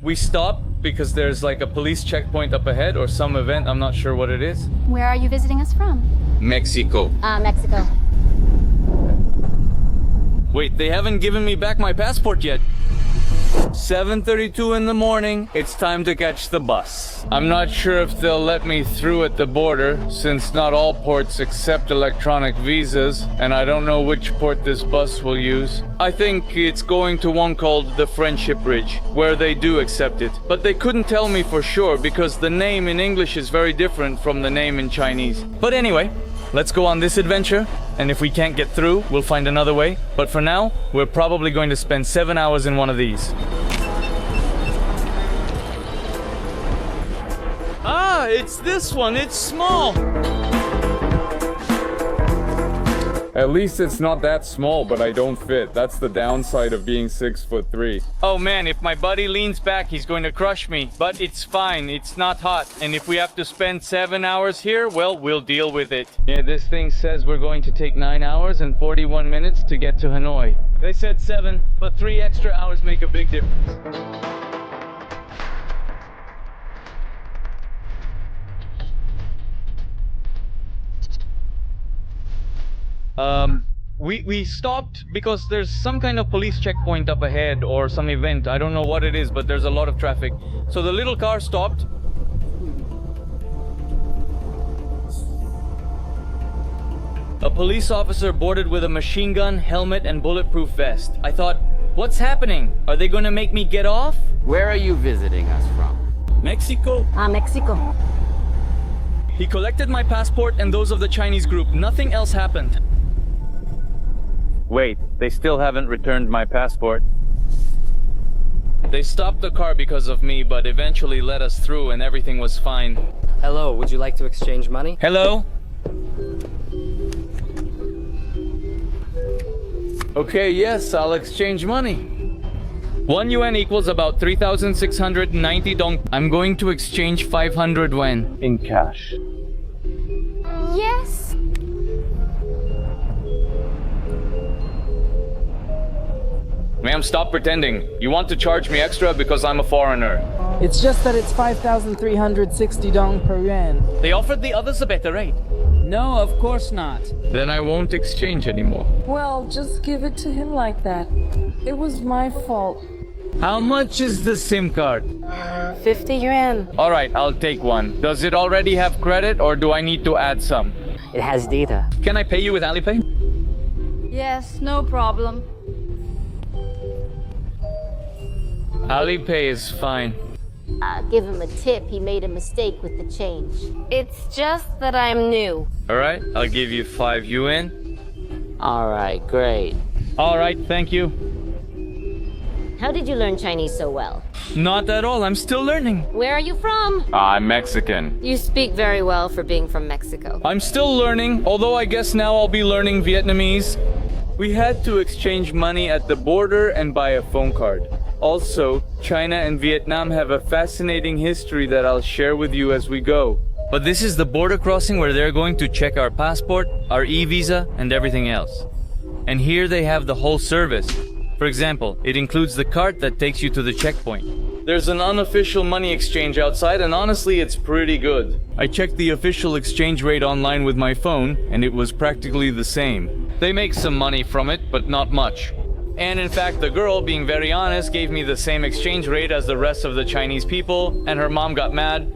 We stopped because there's like a police checkpoint up ahead or some event, I'm not sure what it is. Where are you visiting us from? Mexico. Mexico. Wait, they haven't given me back my passport yet. 7:32 in the morning, it's time to catch the bus. I'm not sure if they'll let me through at the border, since not all ports accept electronic visas, and I don't know which port this bus will use. I think it's going to one called the Friendship Bridge, where they do accept it. But they couldn't tell me for sure, because the name in English is very different from the name in Chinese. But anyway, let's go on this adventure, and if we can't get through, we'll find another way. But for now, we're probably going to spend 7 hours in one of these. Ah, it's this one, it's small! At least it's not that small, but I don't fit. That's the downside of being 6'3". Oh man, if my buddy leans back, he's going to crush me. But it's fine, it's not hot. And if we have to spend 7 hours here, well, we'll deal with it. Yeah, this thing says we're going to take 9 hours and 41 minutes to get to Hanoi. They said 7, but 3 extra hours make a big difference. We stopped because there's some kind of police checkpoint up ahead or some event. I don't know what it is, but there's a lot of traffic. So the little car stopped. A police officer boarded with a machine gun, helmet, and bulletproof vest. I thought, what's happening? Are they gonna make me get off? Where are you visiting us from? Mexico. Mexico. He collected my passport and those of the Chinese group. Nothing else happened. Wait, they still haven't returned my passport. They stopped the car because of me, but eventually let us through and everything was fine. Hello, would you like to exchange money? Hello? Okay, yes, I'll exchange money. 1 yuan equals about 3,690 dong. I'm going to exchange 500 yuan in cash. Yes. Ma'am, stop pretending. You want to charge me extra because I'm a foreigner. It's just that it's 5,360 dong per yuan. They offered the others a better rate. No, of course not. Then I won't exchange anymore. Well, just give it to him like that. It was my fault. How much is the SIM card? 50 yuan. All right, I'll take one. Does it already have credit or do I need to add some? It has data. Can I pay you with Alipay? Yes, no problem. Alipay is fine. Give him a tip. He made a mistake with the change. It's just that I'm new. All right, I'll give you 5 yuan. All right, great. All right, thank you. How did you learn Chinese so well? Not at all, I'm still learning. Where are you from? I'm Mexican. You speak very well for being from Mexico. I'm still learning, although I guess now I'll be learning Vietnamese. We had to exchange money at the border and buy a phone card. Also, China and Vietnam have a fascinating history that I'll share with you as we go. But this is the border crossing where they're going to check our passport, our e-visa, and everything else. And here they have the whole service. For example, it includes the cart that takes you to the checkpoint. There's an unofficial money exchange outside, and honestly, it's pretty good. I checked the official exchange rate online with my phone, and it was practically the same. They make some money from it, but not much. And in fact, the girl, being very honest, gave me the same exchange rate as the rest of the Chinese people, and her mom got mad.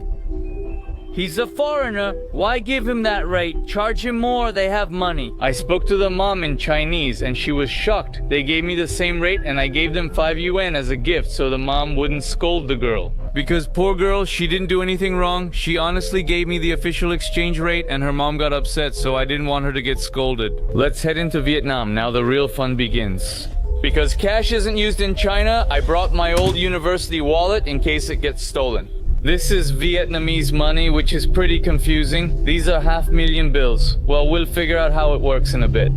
He's a foreigner. Why give him that rate? Charge him more, they have money. I spoke to the mom in Chinese and she was shocked. They gave me the same rate and I gave them 5 yuan as a gift so the mom wouldn't scold the girl. Because poor girl, she didn't do anything wrong. She honestly gave me the official exchange rate and her mom got upset, so I didn't want her to get scolded. Let's head into Vietnam. Now the real fun begins. Because cash isn't used in China, I brought my old university wallet in case it gets stolen. This is Vietnamese money, which is pretty confusing. These are $500,000 bills. Well, we'll figure out how it works in a bit.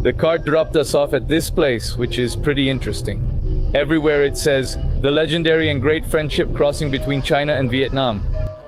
The cart dropped us off at this place, which is pretty interesting. Everywhere it says, the legendary and great friendship crossing between China and Vietnam.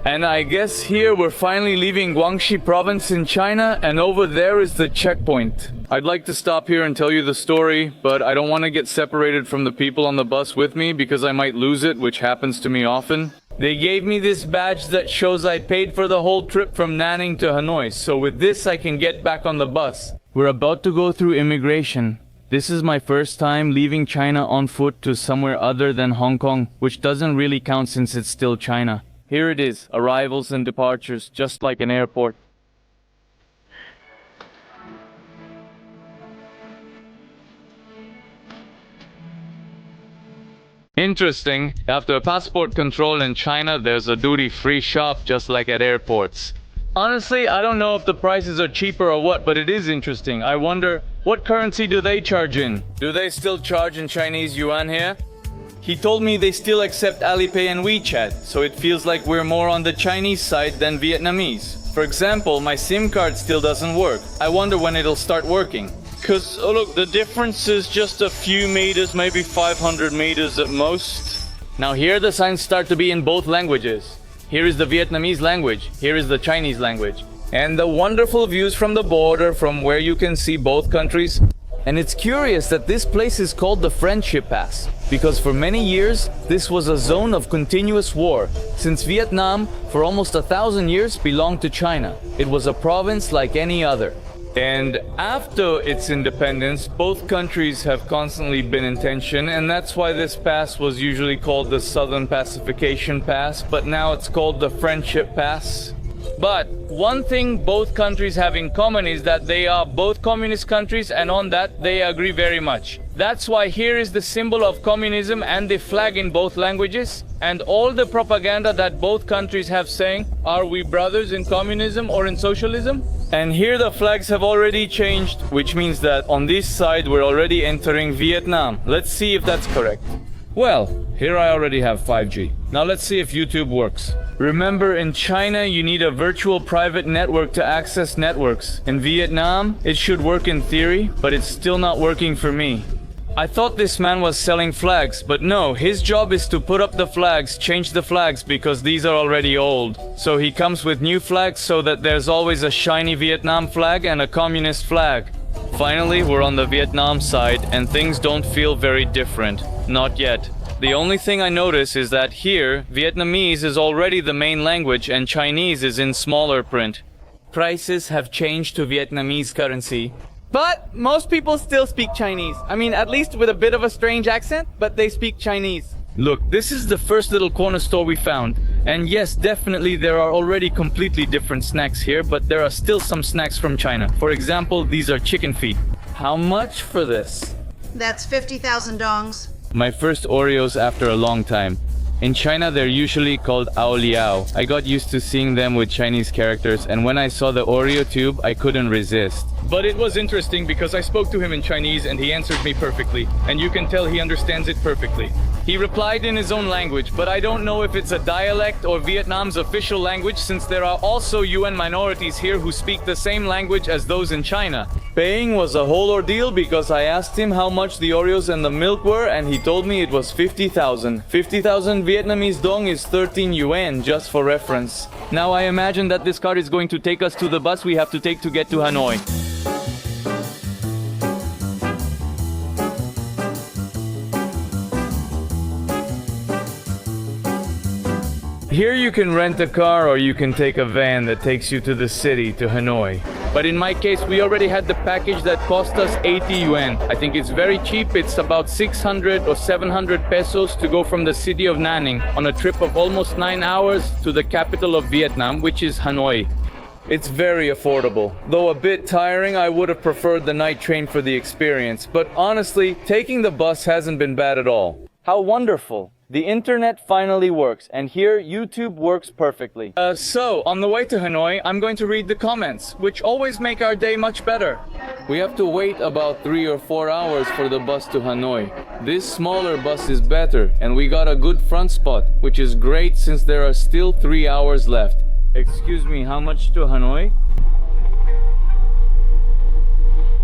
And I guess here we're finally leaving Guangxi province in China, and over there is the checkpoint. I'd like to stop here and tell you the story, but I don't want to get separated from the people on the bus with me because I might lose it, which happens to me often. They gave me this badge that shows I paid for the whole trip from Nanning to Hanoi, so with this I can get back on the bus. We're about to go through immigration. This is my first time leaving China on foot to somewhere other than Hong Kong, which doesn't really count since it's still China. Here it is, arrivals and departures, just like an airport. Interesting, after passport control in China, there's a duty-free shop just like at airports. Honestly, I don't know if the prices are cheaper or what, but it is interesting. I wonder, what currency do they charge in? Do they still charge in Chinese yuan here? He told me they still accept Alipay and WeChat, so it feels like we're more on the Chinese side than Vietnamese. For example, my SIM card still doesn't work. I wonder when it'll start working. Cause, oh look, the difference is just a few meters, maybe 500 meters at most. Now here the signs start to be in both languages. Here is the Vietnamese language, here is the Chinese language. And the wonderful views from the border from where you can see both countries. And it's curious that this place is called the Friendship Pass, because for many years, this was a zone of continuous war, since Vietnam, for almost 1,000 years, belonged to China. It was a province like any other. And after its independence, both countries have constantly been in tension, and that's why this pass was usually called the Southern Pacification Pass, but now it's called the Friendship Pass. But one thing both countries have in common is that they are both communist countries, and on that they agree very much. That's why here is the symbol of communism and the flag in both languages, and all the propaganda that both countries have saying, are we brothers in communism or in socialism? And here the flags have already changed, which means that on this side we're already entering Vietnam. Let's see if that's correct. Well, here I already have 5G. Now let's see if YouTube works. Remember, in China you need a virtual private network to access networks. In Vietnam, it should work in theory, but it's still not working for me. I thought this man was selling flags, but no, his job is to put up the flags, change the flags because these are already old. So he comes with new flags so that there's always a shiny Vietnam flag and a communist flag. Finally, we're on the Vietnam side and things don't feel very different. Not yet. The only thing I notice is that here, Vietnamese is already the main language and Chinese is in smaller print. Prices have changed to Vietnamese currency. But most people still speak Chinese. I mean, at least with a bit of a strange accent, but they speak Chinese. Look, this is the first little corner store we found. And yes, definitely there are already completely different snacks here, but there are still some snacks from China. For example, these are chicken feet. How much for this? That's 50,000 dongs. My first Oreos after a long time. In China, they're usually called ao liao. I got used to seeing them with Chinese characters, and when I saw the Oreo tube, I couldn't resist. But it was interesting because I spoke to him in Chinese and he answered me perfectly, and you can tell he understands it perfectly. He replied in his own language, but I don't know if it's a dialect or Vietnam's official language, since there are also UN minorities here who speak the same language as those in China. Paying was a whole ordeal because I asked him how much the Oreos and the milk were, and he told me it was 50,000. 50,000 Vietnamese dong is 13 yuan, just for reference. Now I imagine that this car is going to take us to the bus we have to take to get to Hanoi. Here you can rent a car or you can take a van that takes you to the city, to Hanoi. But in my case, we already had the package that cost us 80 yuan. I think it's very cheap. It's about 600 or 700 pesos to go from the city of Nanning on a trip of almost 9 hours to the capital of Vietnam, which is Hanoi. It's very affordable. Though a bit tiring, I would have preferred the night train for the experience. But honestly, taking the bus hasn't been bad at all. How wonderful. The internet finally works, and here YouTube works perfectly. So, on the way to Hanoi, I'm going to read the comments, which always make our day much better. We have to wait about 3 or 4 hours for the bus to Hanoi. This smaller bus is better, and we got a good front spot, which is great since there are still 3 hours left. Excuse me, how much to Hanoi?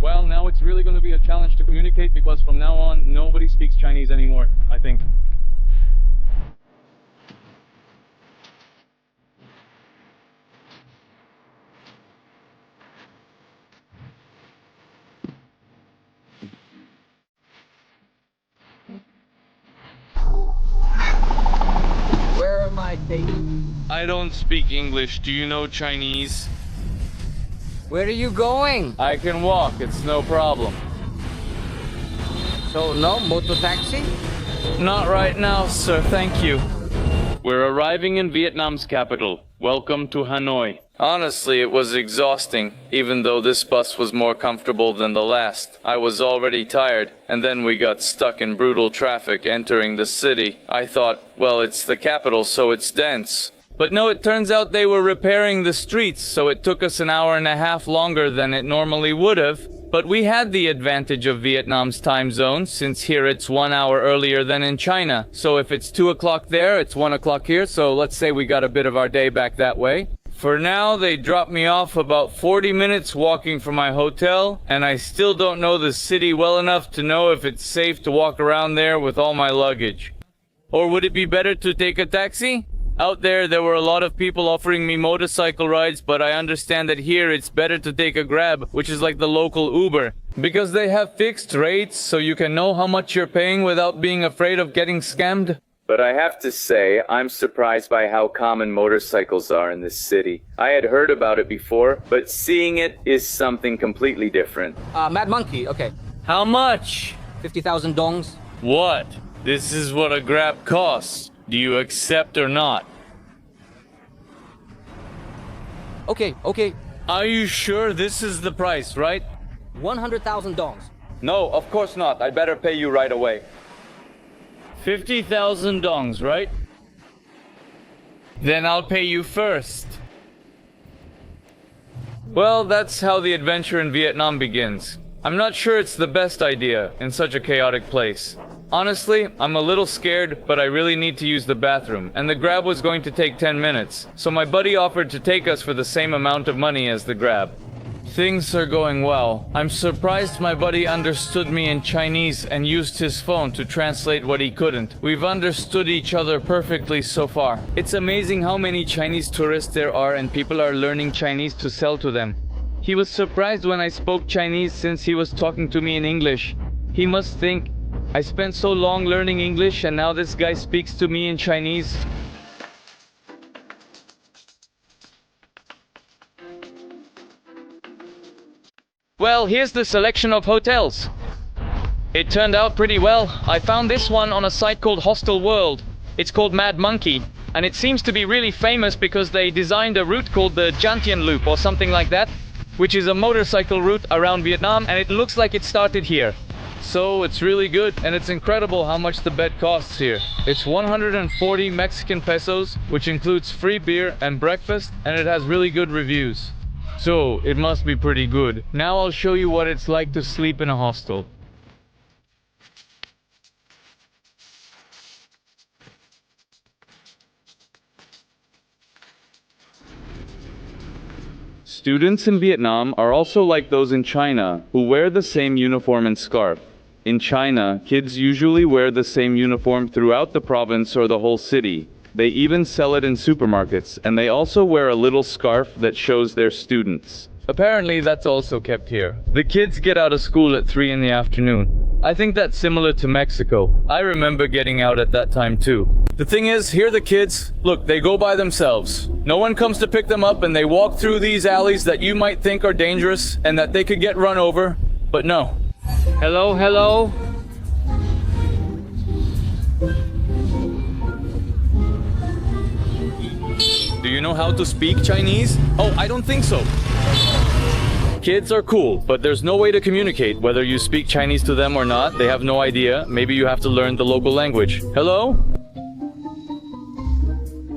Well, now it's really going to be a challenge to communicate because from now on, nobody speaks Chinese anymore, I think. I don't speak English. Do you know Chinese? Where are you going? I can walk. It's no problem. So, no motor taxi? Not right now, sir. Thank you. We're arriving in Vietnam's capital. Welcome to Hanoi. Honestly, it was exhausting, even though this bus was more comfortable than the last. I was already tired, and then we got stuck in brutal traffic entering the city. I thought, well, it's the capital, so it's dense. But no, it turns out they were repairing the streets, so it took us an hour and a half longer than it normally would have. But we had the advantage of Vietnam's time zone, since here it's 1 hour earlier than in China. So if it's 2 o'clock there, it's 1 o'clock here, so let's say we got a bit of our day back that way. For now, they dropped me off about 40 minutes walking from my hotel, and I still don't know the city well enough to know if it's safe to walk around there with all my luggage. Or would it be better to take a taxi? Out there were a lot of people offering me motorcycle rides, but I understand that here it's better to take a Grab, which is like the local Uber. Because they have fixed rates, so you can know how much you're paying without being afraid of getting scammed. But I have to say, I'm surprised by how common motorcycles are in this city. I had heard about it before, but seeing it is something completely different. Mad Monkey, okay. How much? 50,000 dongs. What? This is what a Grab costs. Do you accept or not? Okay. Are you sure this is the price, right? 100,000 dongs. No, of course not. I better pay you right away. 50,000 dongs, right? Then I'll pay you first. Well, that's how the adventure in Vietnam begins. I'm not sure it's the best idea in such a chaotic place. Honestly, I'm a little scared, but I really need to use the bathroom, and the Grab was going to take 10 minutes, so my buddy offered to take us for the same amount of money as the Grab. Things are going well. I'm surprised my buddy understood me in Chinese and used his phone to translate what he couldn't. We've understood each other perfectly so far. It's amazing how many Chinese tourists there are and people are learning Chinese to sell to them. He was surprised when I spoke Chinese since he was talking to me in English. He must think, I spent so long learning English and now this guy speaks to me in Chinese. Well, here's the selection of hotels. It turned out pretty well. I found this one on a site called Hostel World. It's called Mad Monkey, and it seems to be really famous because they designed a route called the Jantien Loop or something like that, which is a motorcycle route around Vietnam, and it looks like it started here. So it's really good, and it's incredible how much the bed costs here. It's 140 Mexican pesos, which includes free beer and breakfast, and it has really good reviews. So it must be pretty good. Now I'll show you what it's like to sleep in a hostel. Students in Vietnam are also like those in China, who wear the same uniform and scarf. In China, kids usually wear the same uniform throughout the province or the whole city. They even sell it in supermarkets, and they also wear a little scarf that shows they're students. Apparently that's also kept here. The kids get out of school at 3 in the afternoon. I think that's similar to Mexico. I remember getting out at that time too. The thing is, here the kids, look, they go by themselves. No one comes to pick them up, and they walk through these alleys that you might think are dangerous and that they could get run over, but no. Hello? Do you know how to speak Chinese? Oh, I don't think so. Kids are cool, but there's no way to communicate. Whether you speak Chinese to them or not, they have no idea. Maybe you have to learn the local language. Hello?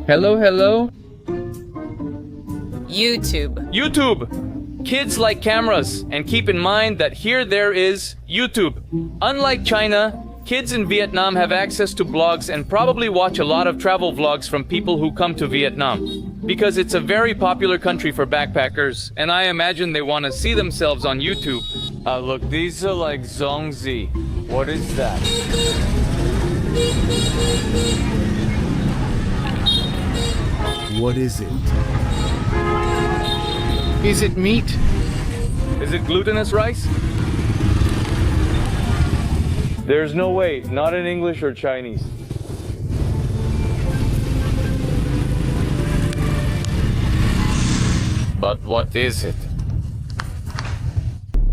Hello? YouTube! Kids like cameras, and keep in mind that here there is YouTube. Unlike China, kids in Vietnam have access to blogs and probably watch a lot of travel vlogs from people who come to Vietnam. Because it's a very popular country for backpackers, and I imagine they want to see themselves on YouTube. Look, these are like Zongzi. What is that? What is it? Is it meat? Is it glutinous rice? There's no way, not in English or Chinese. But what is it?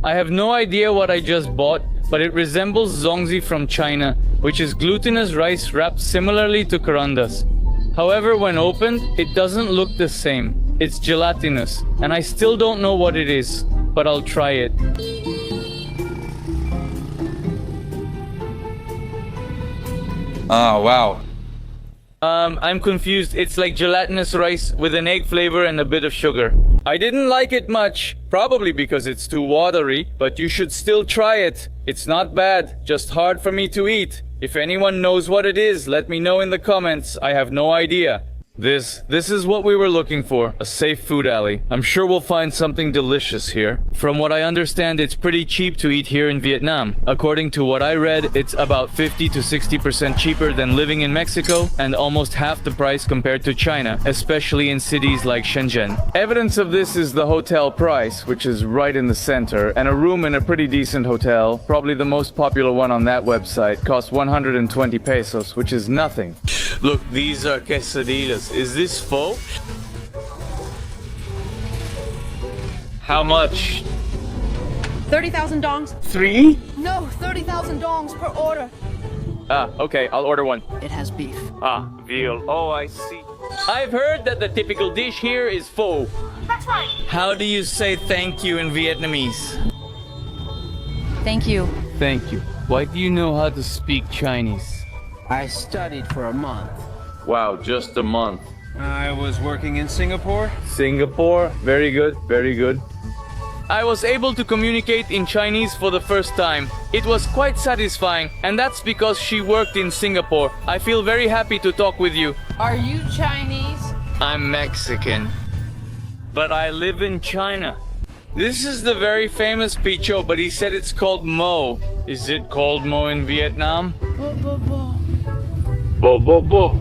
I have no idea what I just bought, but it resembles zongzi from China, which is glutinous rice wrapped similarly to karandas. However, when opened, it doesn't look the same. It's gelatinous, and I still don't know what it is, but I'll try it. Ah, wow. I'm confused. It's like gelatinous rice with an egg flavor and a bit of sugar. I didn't like it much, probably because it's too watery, but you should still try it. It's not bad, just hard for me to eat. If anyone knows what it is, let me know in the comments. I have no idea. This is what we were looking for, a safe food alley. I'm sure we'll find something delicious here. From what I understand, it's pretty cheap to eat here in Vietnam. According to what I read, it's about 50 to 60% cheaper than living in Mexico and almost half the price compared to China, especially in cities like Shenzhen. Evidence of this is the hotel price, which is right in the center, and a room in a pretty decent hotel, probably the most popular one on that website, costs 120 pesos, which is nothing. Look, these are quesadillas. Is this pho? How much? 30,000 dongs. 3? No, 30,000 dongs per order. Ah, okay, I'll order one. It has beef. Ah, veal. Oh, I see. I've heard that the typical dish here is pho. That's right. How do you say thank you in Vietnamese? Thank you. Thank you. Why do you know how to speak Chinese? I studied for a month. Wow, just a month. I was working in Singapore. Singapore, very good, very good. I was able to communicate in Chinese for the first time. It was quite satisfying, and that's because she worked in Singapore. I feel very happy to talk with you. Are you Chinese? I'm Mexican, but I live in China. This is the very famous picho, but he said it's called mo. Is it called mo in Vietnam? Bo bo bo.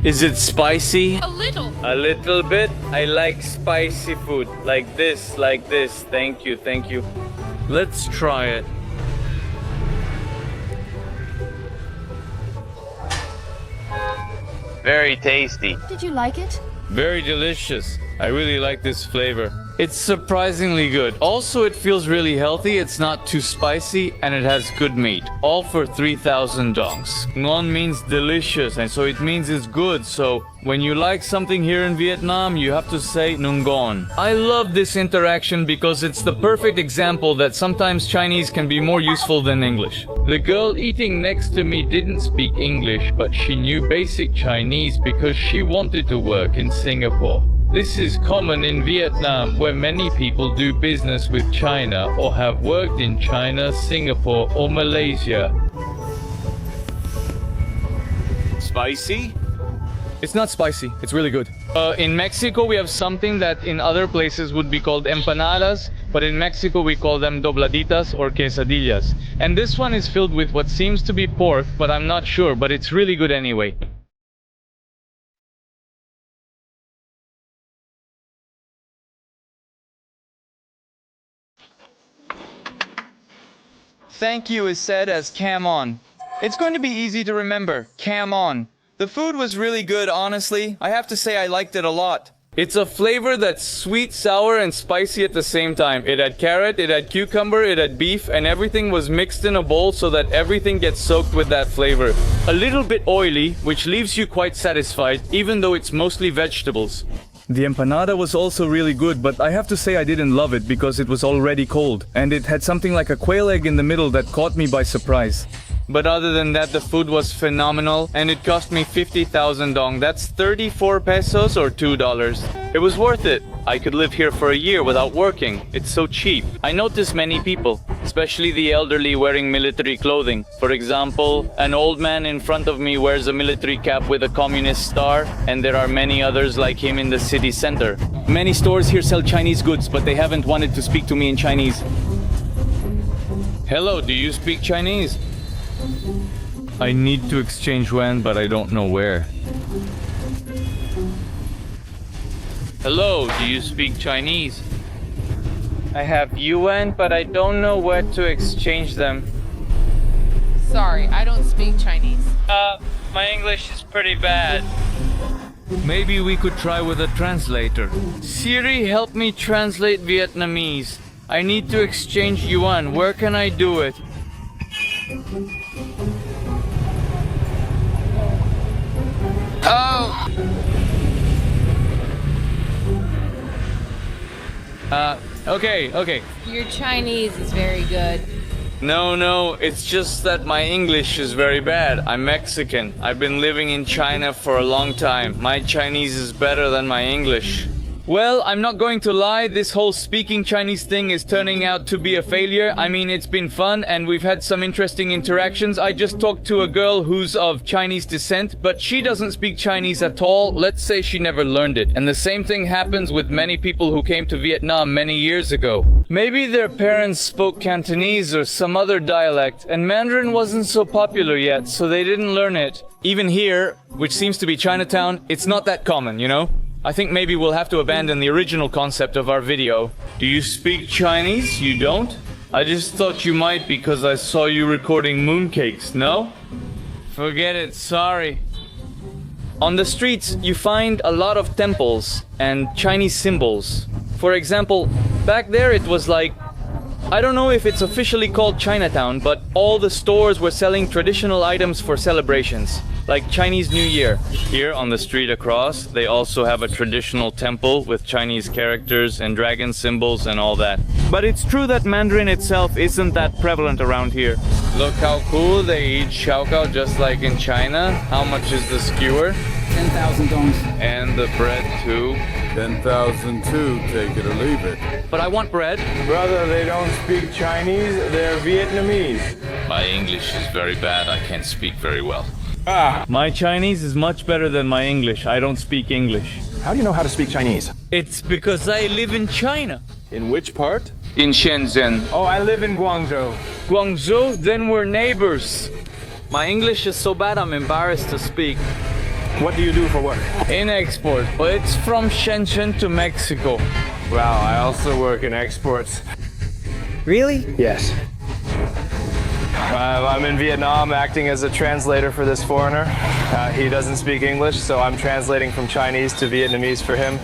Is it spicy? A little. A little bit? I like spicy food. Like this, like this. Thank you, thank you. Let's try it. Very tasty. Did you like it? Very delicious. I really like this flavor. It's surprisingly good. Also, it feels really healthy, it's not too spicy, and it has good meat. All for 3,000 dongs. Ngon means delicious, and so it means it's good. So, when you like something here in Vietnam, you have to say ngon. I love this interaction because it's the perfect example that sometimes Chinese can be more useful than English. The girl eating next to me didn't speak English, but she knew basic Chinese because she wanted to work in Singapore. This is common in Vietnam, where many people do business with China or have worked in China, Singapore, or Malaysia. Spicy? It's not spicy, it's really good. In Mexico, we have something that in other places would be called empanadas, but in Mexico we call them dobladitas or quesadillas. And this one is filled with what seems to be pork, but I'm not sure, but it's really good anyway. Thank you is said as cam on. It's going to be easy to remember, cam on. The food was really good, honestly. I have to say I liked it a lot. It's a flavor that's sweet, sour, and spicy at the same time. It had carrot, it had cucumber, it had beef, and everything was mixed in a bowl so that everything gets soaked with that flavor. A little bit oily, which leaves you quite satisfied, even though it's mostly vegetables. The empanada was also really good, but I have to say I didn't love it because it was already cold, and it had something like a quail egg in the middle that caught me by surprise. But other than that, the food was phenomenal, and it cost me 50,000 dong. That's 34 pesos or $2. It was worth it. I could live here for a year without working. It's so cheap. I notice many people, especially the elderly, wearing military clothing. For example, an old man in front of me wears a military cap with a communist star, and there are many others like him in the city center. Many stores here sell Chinese goods, but they haven't wanted to speak to me in Chinese. Hello, do you speak Chinese? I need to exchange yuan, but I don't know where. Hello, do you speak Chinese? I have yuan, but I don't know where to exchange them. Sorry, I don't speak Chinese. My English is pretty bad. Maybe we could try with a translator. Siri, help me translate Vietnamese. I need to exchange yuan. Where can I do it? Oh! Okay. Your Chinese is very good. No, it's just that my English is very bad. I'm Mexican. I've been living in China for a long time. My Chinese is better than my English. Well, I'm not going to lie, this whole speaking Chinese thing is turning out to be a failure. I mean, it's been fun and we've had some interesting interactions. I just talked to a girl who's of Chinese descent, but she doesn't speak Chinese at all. Let's say she never learned it. And the same thing happens with many people who came to Vietnam many years ago. Maybe their parents spoke Cantonese or some other dialect, and Mandarin wasn't so popular yet, so they didn't learn it. Even here, which seems to be Chinatown, it's not that common, you know? I think maybe we'll have to abandon the original concept of our video. Do you speak Chinese? You don't? I just thought you might because I saw you recording mooncakes, no? Forget it, sorry. On the streets, you find a lot of temples and Chinese symbols. For example, back there it was like, I don't know if it's officially called Chinatown, but all the stores were selling traditional items for celebrations, like Chinese New Year. Here on the street across, they also have a traditional temple with Chinese characters and dragon symbols and all that. But it's true that Mandarin itself isn't that prevalent around here. Look how cool, they eat xiaokao just like in China. How much is the skewer? 10,000 dongs. And the bread too. 10,000 too, take it or leave it. But I want bread. Brother, they don't speak Chinese, they're Vietnamese. My English is very bad, I can't speak very well. My Chinese is much better than my English. I don't speak English. How do you know how to speak Chinese? It's because I live in China. In which part? In Shenzhen. Oh, I live in Guangzhou. Guangzhou? Then we're neighbors. My English is so bad I'm embarrassed to speak. What do you do for work? In export, but it's from Shenzhen to Mexico. Wow, I also work in exports. Really? Yes. I'm in Vietnam acting as a translator for this foreigner. He doesn't speak English, so I'm translating from Chinese to Vietnamese for him.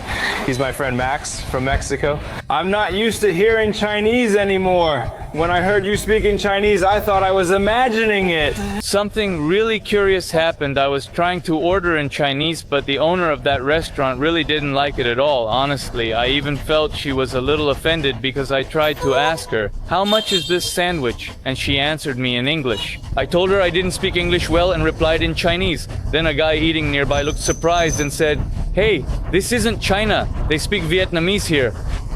He's my friend Max from Mexico. I'm not used to hearing Chinese anymore. When I heard you speaking Chinese, I thought I was imagining it. Something really curious happened. I was trying to order in Chinese, but the owner of that restaurant really didn't like it at all, honestly. I even felt she was a little offended because I tried to ask her, "How much is this sandwich?" And she answered me in English. I told her I didn't speak English well and replied in Chinese. Then a guy eating nearby looked surprised and said, "Hey, this isn't China. They speak Vietnamese here."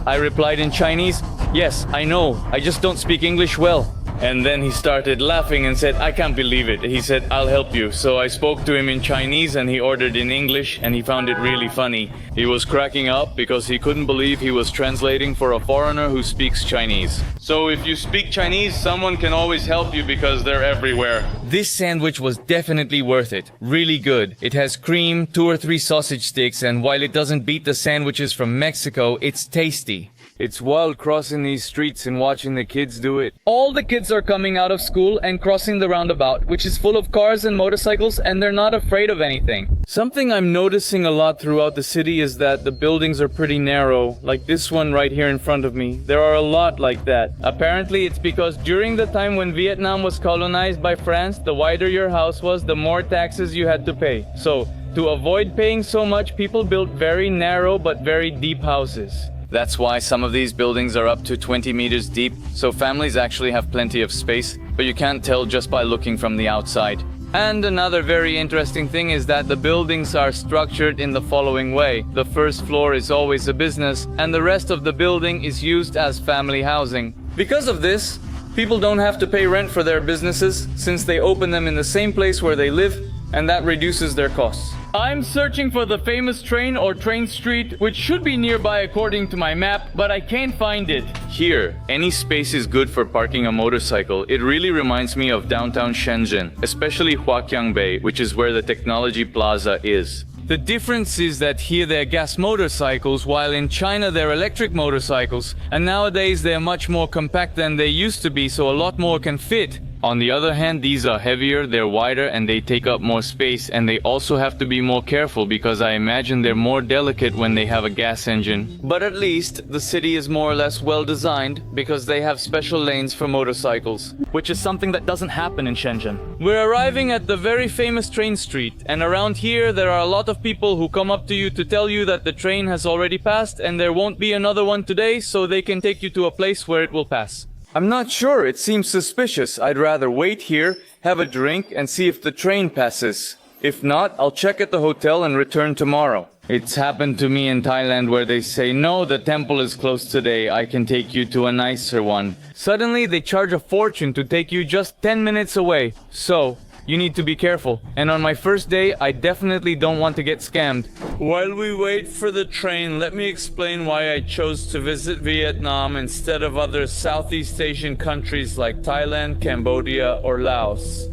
I replied in Chinese, "Yes, I know. I just don't speak English well." And then he started laughing and said, "I can't believe it." He said, "I'll help you." So I spoke to him in Chinese and he ordered in English and he found it really funny. He was cracking up because he couldn't believe he was translating for a foreigner who speaks Chinese. So if you speak Chinese, someone can always help you because they're everywhere. This sandwich was definitely worth it. Really good. It has cream, 2 or 3 sausage sticks, and while it doesn't beat the sandwiches from Mexico, it's tasty. It's wild crossing these streets and watching the kids do it. All the kids are coming out of school and crossing the roundabout, which is full of cars and motorcycles, and they're not afraid of anything. Something I'm noticing a lot throughout the city is that the buildings are pretty narrow, like this one right here in front of me. There are a lot like that. Apparently it's because during the time when Vietnam was colonized by France, the wider your house was, the more taxes you had to pay. So, to avoid paying so much, people built very narrow but very deep houses. That's why some of these buildings are up to 20 meters deep, so families actually have plenty of space, but you can't tell just by looking from the outside. And another very interesting thing is that the buildings are structured in the following way. The first floor is always a business, and the rest of the building is used as family housing. Because of this, people don't have to pay rent for their businesses, since they open them in the same place where they live, and that reduces their costs. I'm searching for the famous train or train street, which should be nearby according to my map, but I can't find it. Here, any space is good for parking a motorcycle. It really reminds me of downtown Shenzhen, especially Huaqiang Bay, which is where the technology plaza is. The difference is that here they're gas motorcycles, while in China they're electric motorcycles, and nowadays they're much more compact than they used to be, so a lot more can fit. On the other hand, these are heavier, they're wider, and they take up more space, and they also have to be more careful because I imagine they're more delicate when they have a gas engine. But at least, the city is more or less well designed because they have special lanes for motorcycles, which is something that doesn't happen in Shenzhen. We're arriving at the very famous train street, and around here there are a lot of people who come up to you to tell you that the train has already passed and there won't be another one today, so they can take you to a place where it will pass. I'm not sure, it seems suspicious. I'd rather wait here, have a drink, and see if the train passes. If not, I'll check at the hotel and return tomorrow. It's happened to me in Thailand where they say, no, the temple is closed today, I can take you to a nicer one. Suddenly, they charge a fortune to take you just 10 minutes away. So, you need to be careful. And on my first day, I definitely don't want to get scammed. While we wait for the train, let me explain why I chose to visit Vietnam instead of other Southeast Asian countries like Thailand, Cambodia, or Laos.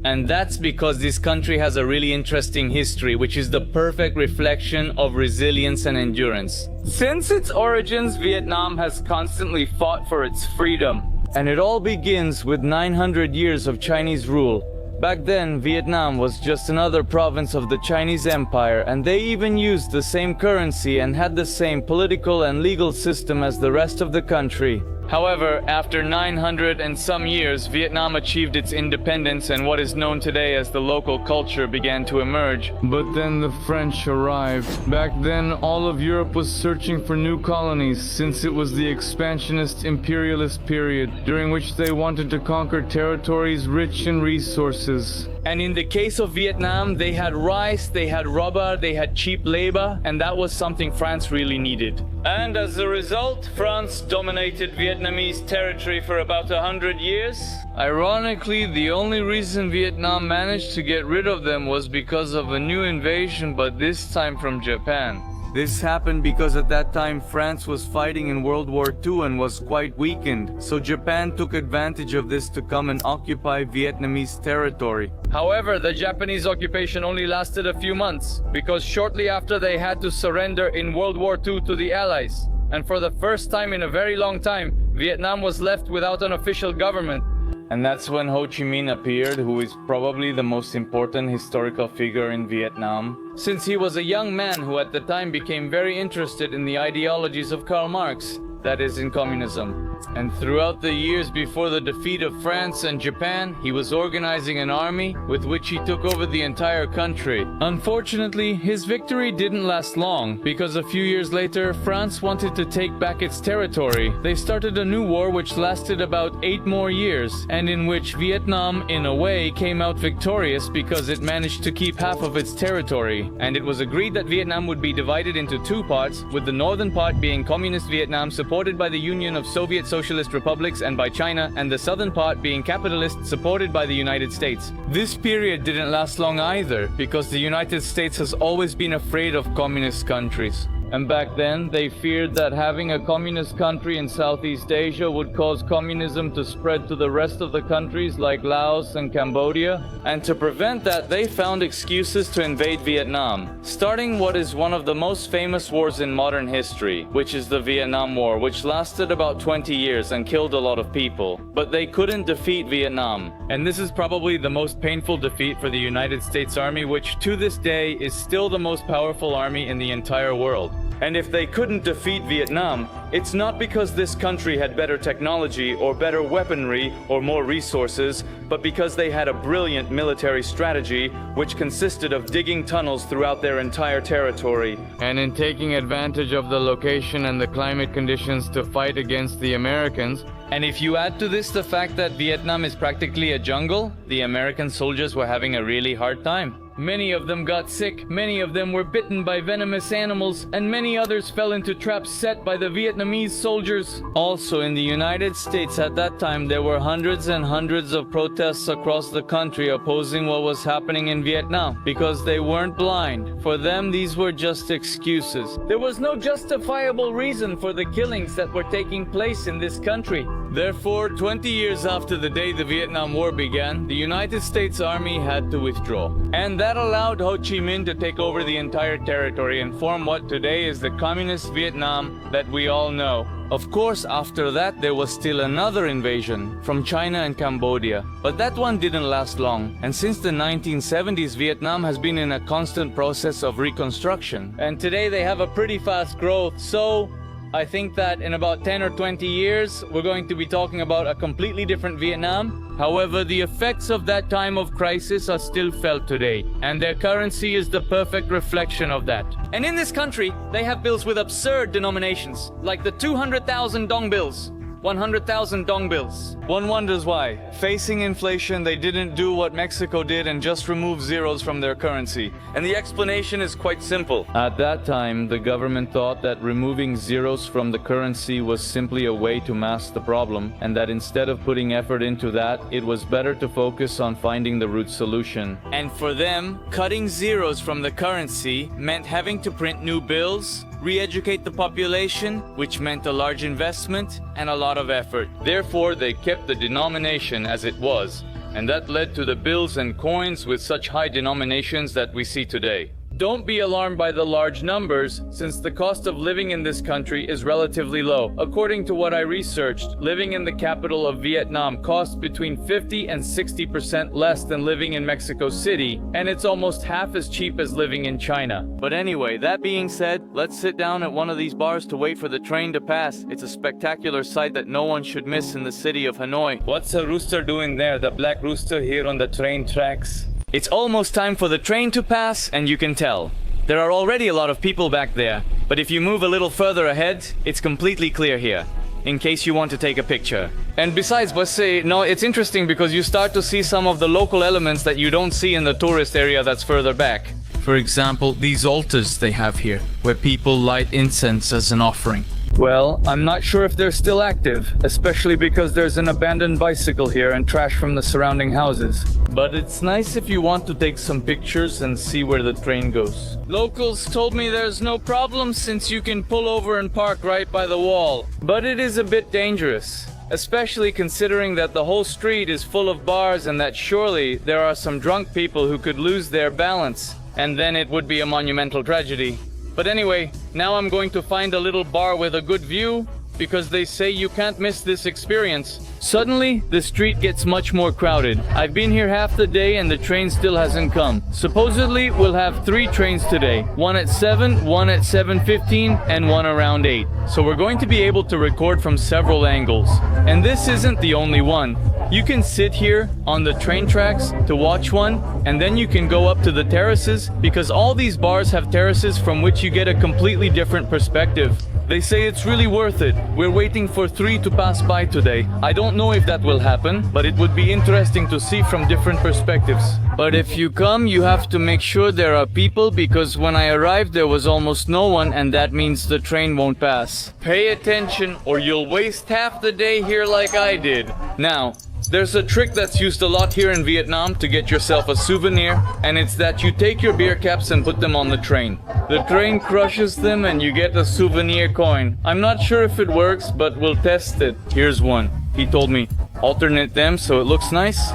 And that's because this country has a really interesting history, which is the perfect reflection of resilience and endurance. Since its origins, Vietnam has constantly fought for its freedom. And it all begins with 900 years of Chinese rule. Back then, Vietnam was just another province of the Chinese Empire, and they even used the same currency and had the same political and legal system as the rest of the country. However, after 900 and some years, Vietnam achieved its independence and what is known today as the local culture began to emerge. But then the French arrived. Back then, all of Europe was searching for new colonies since it was the expansionist imperialist period, during which they wanted to conquer territories rich in resources. And in the case of Vietnam, they had rice, they had rubber, they had cheap labor, and that was something France really needed. And as a result, France dominated Vietnamese territory for about 100 years. Ironically, the only reason Vietnam managed to get rid of them was because of a new invasion, but this time from Japan. This happened because at that time France was fighting in World War II and was quite weakened, so Japan took advantage of this to come and occupy Vietnamese territory. However, the Japanese occupation only lasted a few months, because shortly after they had to surrender in World War II to the Allies. And for the first time in a very long time, Vietnam was left without an official government. And that's when Ho Chi Minh appeared, who is probably the most important historical figure in Vietnam, since he was a young man who at the time became very interested in the ideologies of Karl Marx, that is, in communism. And throughout the years before the defeat of France and Japan, he was organizing an army with which he took over the entire country. Unfortunately, his victory didn't last long, because a few years later, France wanted to take back its territory. They started a new war which lasted about 8 more years, and in which Vietnam, in a way, came out victorious because it managed to keep half of its territory. And it was agreed that Vietnam would be divided into 2 parts, with the northern part being Communist Vietnam supported by the Union of Soviet Socialist Republics and by China, and the southern part being capitalist supported by the United States. This period didn't last long either, because the United States has always been afraid of communist countries. And back then, they feared that having a communist country in Southeast Asia would cause communism to spread to the rest of the countries like Laos and Cambodia. And to prevent that, they found excuses to invade Vietnam, starting what is one of the most famous wars in modern history, which is the Vietnam War, which lasted about 20 years and killed a lot of people. But they couldn't defeat Vietnam. And this is probably the most painful defeat for the United States Army, which to this day is still the most powerful army in the entire world. And if they couldn't defeat Vietnam, it's not because this country had better technology or better weaponry or more resources, but because they had a brilliant military strategy which consisted of digging tunnels throughout their entire territory. And in taking advantage of the location and the climate conditions to fight against the Americans. And if you add to this the fact that Vietnam is practically a jungle, the American soldiers were having a really hard time. Many of them got sick, many of them were bitten by venomous animals, and many others fell into traps set by the Vietnamese soldiers. Also, in the United States at that time, there were hundreds and hundreds of protests across the country opposing what was happening in Vietnam, because they weren't blind. For them, these were just excuses. There was no justifiable reason for the killings that were taking place in this country. Therefore, 20 years after the day the Vietnam War began, the United States Army had to withdraw. And that allowed Ho Chi Minh to take over the entire territory and form what today is the Communist Vietnam that we all know. Of course, after that there was still another invasion from China and Cambodia, but that one didn't last long. And since the 1970s, Vietnam has been in a constant process of reconstruction. And today they have a pretty fast growth, so I think that in about 10 or 20 years, we're going to be talking about a completely different Vietnam. However, the effects of that time of crisis are still felt today, and their currency is the perfect reflection of that. And in this country, they have bills with absurd denominations, like the 200,000 dong bills. 100,000 dong bills. One wonders why. Facing inflation, they didn't do what Mexico did and just remove zeros from their currency. And the explanation is quite simple. At that time, the government thought that removing zeros from the currency was simply a way to mask the problem, and that instead of putting effort into that, it was better to focus on finding the root solution. And for them, cutting zeros from the currency meant having to print new bills, re-educate the population, which meant a large investment and a lot of effort. Therefore, they kept the denomination as it was, and that led to the bills and coins with such high denominations that we see today. Don't be alarmed by the large numbers, since the cost of living in this country is relatively low. According to what I researched, living in the capital of Vietnam costs between 50 and 60% less than living in Mexico City, and it's almost half as cheap as living in China. But anyway, that being said, let's sit down at one of these bars to wait for the train to pass. It's a spectacular sight that no one should miss in the city of Hanoi. What's a rooster doing there, the black rooster here on the train tracks? It's almost time for the train to pass, and you can tell. There are already a lot of people back there, but if you move a little further ahead, it's completely clear here, in case you want to take a picture. And besides, it's interesting because you start to see some of the local elements that you don't see in the tourist area that's further back. For example, these altars they have here, where people light incense as an offering. Well, I'm not sure if they're still active, especially because there's an abandoned bicycle here and trash from the surrounding houses. But it's nice if you want to take some pictures and see where the train goes. Locals told me there's no problem since you can pull over and park right by the wall. But it is a bit dangerous, especially considering that the whole street is full of bars and that surely there are some drunk people who could lose their balance, and then it would be a monumental tragedy. But anyway, now I'm going to find a little bar with a good view, because they say you can't miss this experience. Suddenly, the street gets much more crowded. I've been here half the day and the train still hasn't come. Supposedly, we'll have 3 trains today. One at 7, one at 7:15, and one around 8. So we're going to be able to record from several angles. And this isn't the only one. You can sit here on the train tracks to watch one, and then you can go up to the terraces, because all these bars have terraces from which you get a completely different perspective. They say it's really worth it. We're waiting for 3 to pass by today. I don't know if that will happen, but it would be interesting to see from different perspectives. But if you come, you have to make sure there are people, because when I arrived there was almost no one, and that means the train won't pass. Pay attention or you'll waste half the day here like I did. Now, there's a trick that's used a lot here in Vietnam to get yourself a souvenir, and it's that you take your beer caps and put them on the train. The train crushes them and you get a souvenir coin. I'm not sure if it works, but we'll test it. Here's one. He told me, alternate them so it looks nice.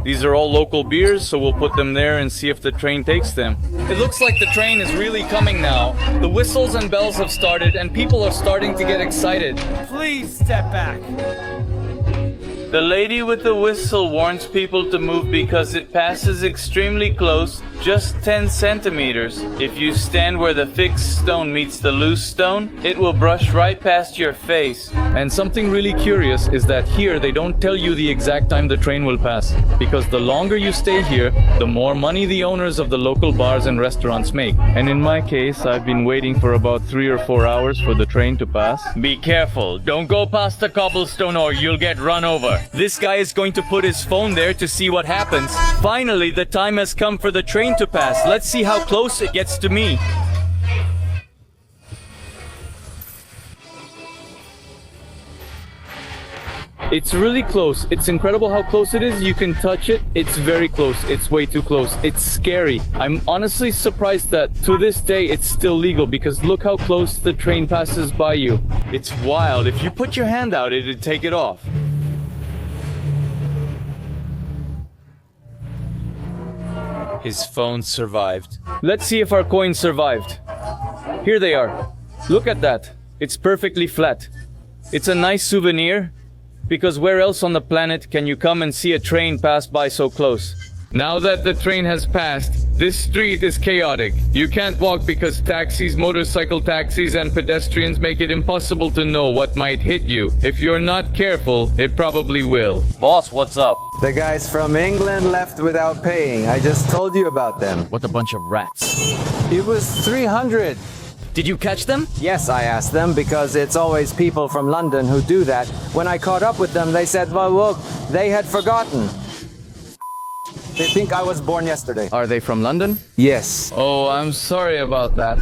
These are all local beers, so we'll put them there and see if the train takes them. It looks like the train is really coming now. The whistles and bells have started and people are starting to get excited. Please step back. The lady with the whistle warns people to move because it passes extremely close, just 10 centimeters. If you stand where the fixed stone meets the loose stone, it will brush right past your face. And something really curious is that here they don't tell you the exact time the train will pass, because the longer you stay here, the more money the owners of the local bars and restaurants make. And in my case, I've been waiting for about 3 or 4 hours for the train to pass. Be careful, don't go past the cobblestone or you'll get run over. This guy is going to put his phone there to see what happens. Finally, the time has come for the train to pass. Let's see how close it gets to me. It's really close. It's incredible how close it is. You can touch it. It's very close. It's way too close. It's scary. I'm honestly surprised that to this day it's still legal, because look how close the train passes by you. It's wild. If you put your hand out, it'd take it off. His phone survived. Let's see if our coins survived. Here they are. Look at that. It's perfectly flat. It's a nice souvenir, because where else on the planet can you come and see a train pass by so close? Now that the train has passed, this street is chaotic. You can't walk because taxis, motorcycle taxis, and pedestrians make it impossible to know what might hit you. If you're not careful, it probably will. Boss, what's up? The guys from England left without paying. I just told you about them. What a bunch of rats. It was 300. Did you catch them? Yes, I asked them because it's always people from London who do that. When I caught up with them, they said, well, look, they had forgotten. They think I was born yesterday. Are they from London? Yes. Oh, I'm sorry about that.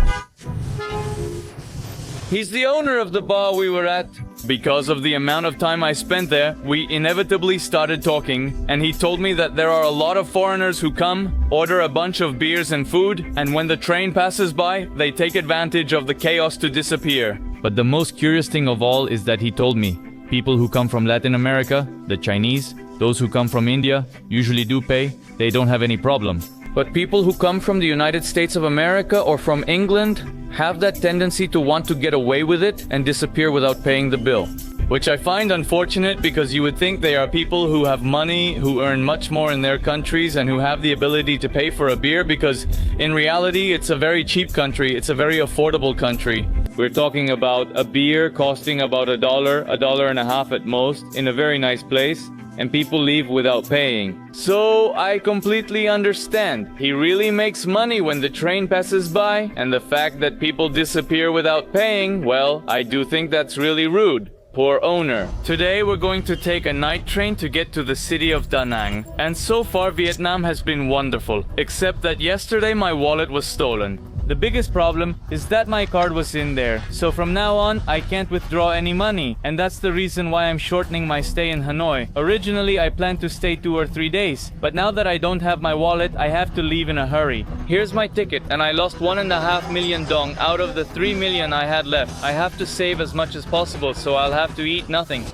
He's the owner of the bar we were at. Because of the amount of time I spent there, we inevitably started talking, and he told me that there are a lot of foreigners who come, order a bunch of beers and food, and when the train passes by, they take advantage of the chaos to disappear. But the most curious thing of all is that he told me, people who come from Latin America, the Chinese, those who come from India, usually do pay, they don't have any problem. But people who come from the United States of America or from England have that tendency to want to get away with it and disappear without paying the bill. Which I find unfortunate because you would think they are people who have money, who earn much more in their countries and who have the ability to pay for a beer because in reality it's a very cheap country, it's a very affordable country. We're talking about a beer costing about $1, $1.50 at most in a very nice place. And people leave without paying. So I completely understand. He really makes money when the train passes by, and the fact that people disappear without paying, well, I do think that's really rude. Poor owner. Today we're going to take a night train to get to the city of Da Nang. And so far Vietnam has been wonderful, except that yesterday my wallet was stolen. The biggest problem is that my card was in there, so from now on I can't withdraw any money, and that's the reason why I'm shortening my stay in Hanoi. Originally I planned to stay 2 or 3 days, but now that I don't have my wallet, I have to leave in a hurry. Here's my ticket, and I lost 1.5 million dong out of the 3 million I had left. I have to save as much as possible, so I'll have to eat nothing.